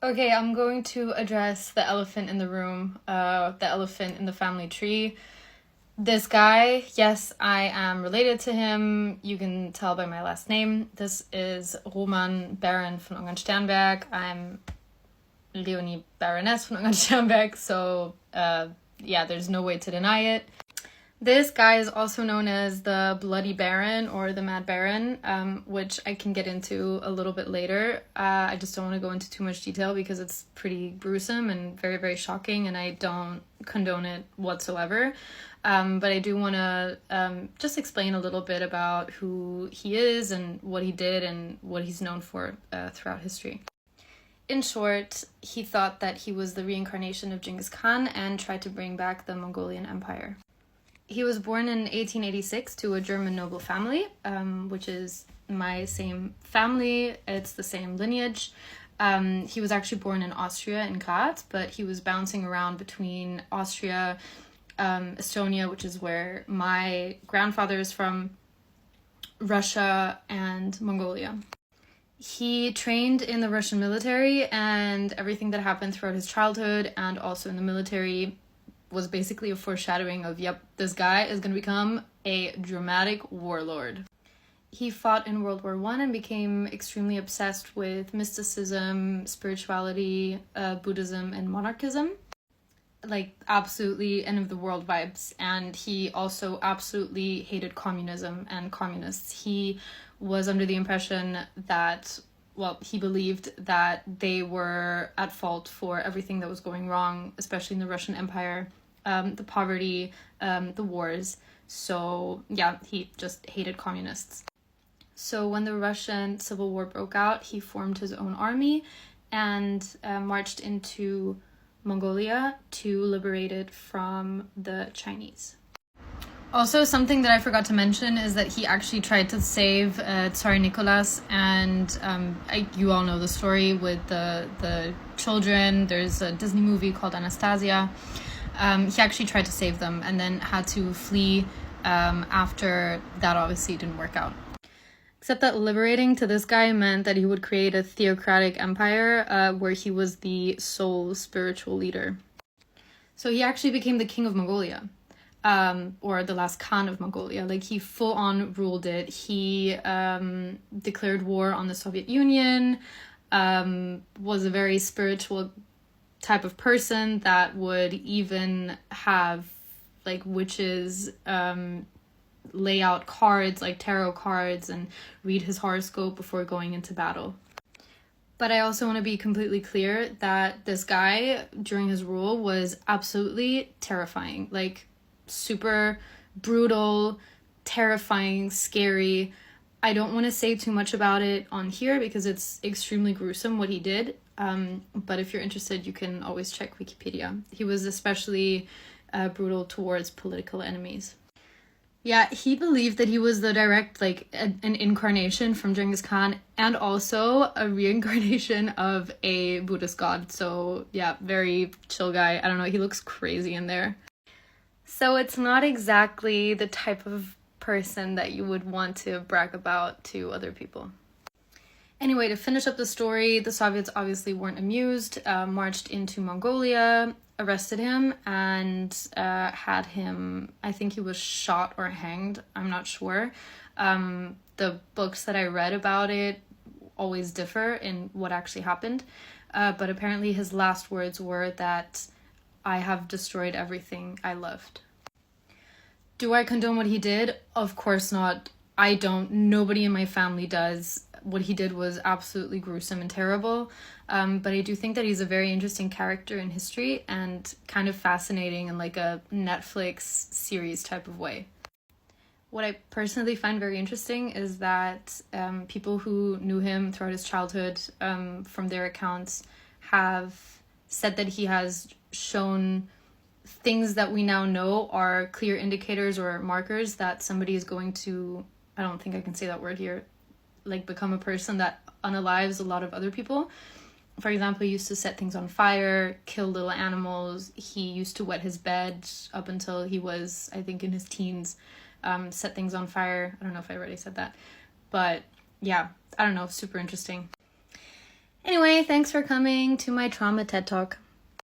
Okay, I'm going to address the elephant in the room, the elephant in the family tree. This guy, yes, I am related to him. You can tell by my last name. This is Roman Baron von Ungern-Sternberg. I'm Leonie Baroness von Ungern-Sternberg, so yeah, there's no way to deny it. This guy is also known as the Bloody Baron or the Mad Baron, which I can get into a little bit later. I just don't want to go into too much detail because it's pretty gruesome and very, very shocking, and I don't condone it whatsoever. But I do want to just explain a little bit about who he is and what he did and what he's known for throughout history. In short, he thought that he was the reincarnation of Genghis Khan and tried to bring back the Mongolian Empire. He was born in 1886 to a German noble family, which is my same family. It's the same lineage. He was actually born in Austria, in Graz, but he was bouncing around between Austria, Estonia, which is where my grandfather is from, Russia, and Mongolia. He trained in the Russian military, and everything that happened throughout his childhood and also in the military was basically a foreshadowing of, yep, this guy is going to become a dramatic warlord. He fought in World War I and became extremely obsessed with mysticism, spirituality, Buddhism, and monarchism. Like, absolutely end of the world vibes. And he also absolutely hated communism and communists. He was under the impression that, well, he believed that they were at fault for everything that was going wrong, especially in the Russian Empire, the poverty, the wars. So yeah, he just hated communists. So when the Russian Civil War broke out, he formed his own army and marched into Mongolia to liberate it from the Chinese. Also, something that I forgot to mention is that he actually tried to save Tsar Nicholas, and you all know the story with the children. There's a Disney movie called Anastasia. He actually tried to save them and then had to flee after that obviously didn't work out. Except that liberating to this guy meant that he would create a theocratic empire where he was the sole spiritual leader. So he actually became the king of Mongolia. Or the last Khan of Mongolia. Like, he full-on ruled it. He declared war on the Soviet Union, was a very spiritual type of person that would even have, like, witches lay out cards, like tarot cards, and read his horoscope before going into battle. But I also want to be completely clear that this guy, during his rule, was absolutely terrifying. Like, super brutal, terrifying, scary. I don't want to say too much about it on here because it's extremely gruesome what he did. But if you're interested, you can always check Wikipedia. He was especially brutal towards political enemies. Yeah, he believed that he was the direct, like, an incarnation from Genghis Khan and also a reincarnation of a Buddhist god. So yeah, very chill guy. I don't know, he looks crazy in there. So it's not exactly the type of person that you would want to brag about to other people. Anyway, to finish up the story, the Soviets obviously weren't amused, marched into Mongolia, arrested him, and had him, I think he was shot or hanged, I'm not sure. The books that I read about it always differ in what actually happened, but apparently his last words were that I have destroyed everything I loved. Do I condone what he did? Of course not. I don't. Nobody in my family does. What he did was absolutely gruesome and terrible. But I do think that he's a very interesting character in history and kind of fascinating in like a Netflix series type of way. What I personally find very interesting is that people who knew him throughout his childhood, from their accounts, have said that he has shown things that we now know are clear indicators or markers that somebody is going to, I don't think I can say that word here, like become a person that unalives a lot of other people. For example, he used to set things on fire, kill little animals. He used to wet his bed up until he was, I think, in his teens, set things on fire. I don't know if I already said that. But yeah, I don't know, super interesting. Anyway, thanks for coming to my trauma TED Talk.